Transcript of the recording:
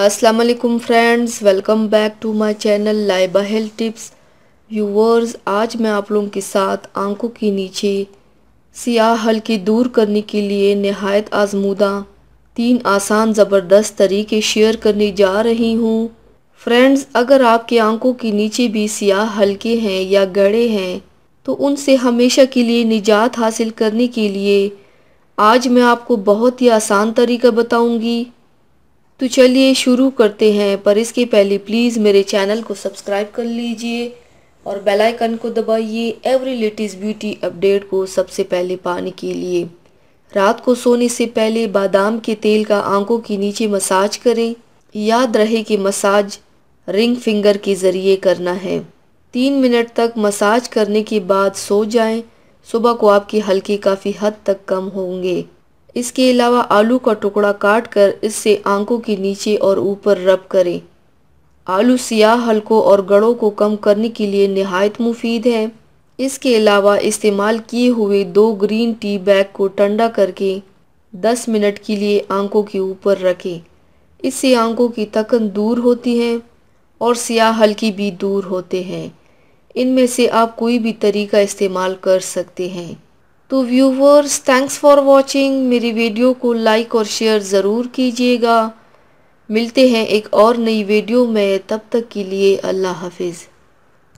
अस्सलाम वालेकुम friends, welcome back to my channel Laiba health tips. Viewers, आज मैं आप लोगों के साथ आंखों के नीचे सियाह हल्के दूर करने के लिए नहायत आजमूदा 3 आसान ज़बरदस्त तरीके शेयर करने जा रही हूँ। फ्रेंड्स, अगर आपके आंखों के नीचे भी सियाह हल्के हैं या गड़े हैं तो उनसे हमेशा के लिए निजात हासिल करने के लिए आज मैं आपको बहुत ही आसान तरीका बताऊंगी। तो चलिए शुरू करते हैं, पर इसके पहले प्लीज़ मेरे चैनल को सब्सक्राइब कर लीजिए और बेल आइकन को दबाइए एवरी लेटेस्ट ब्यूटी अपडेट को सबसे पहले पाने के लिए। रात को सोने से पहले बादाम के तेल का आंखों के नीचे मसाज करें। याद रहे कि मसाज रिंग फिंगर के ज़रिए करना है। 3 मिनट तक मसाज करने के बाद सो जाएं। सुबह को आपके हल्के काफ़ी हद तक कम होंगे। इसके अलावा आलू का टुकड़ा काट कर इससे आंखों के नीचे और ऊपर रब करें। आलू सियाह हलकों और गड़ों को कम करने के लिए निहायत मुफीद है। इसके अलावा इस्तेमाल किए हुए 2 ग्रीन टी बैग को ठंडा करके 10 मिनट के लिए आंखों के ऊपर रखें। इससे आंखों की थकन दूर होती है और सियाह हल्के भी दूर होते हैं। इनमें से आप कोई भी तरीका इस्तेमाल कर सकते हैं। तो व्यूवर्स, थैंक्स फॉर वॉचिंग। मेरी वीडियो को लाइक और शेयर ज़रूर कीजिएगा। मिलते हैं एक और नई वीडियो में, तब तक के लिए अल्लाह हाफिज़।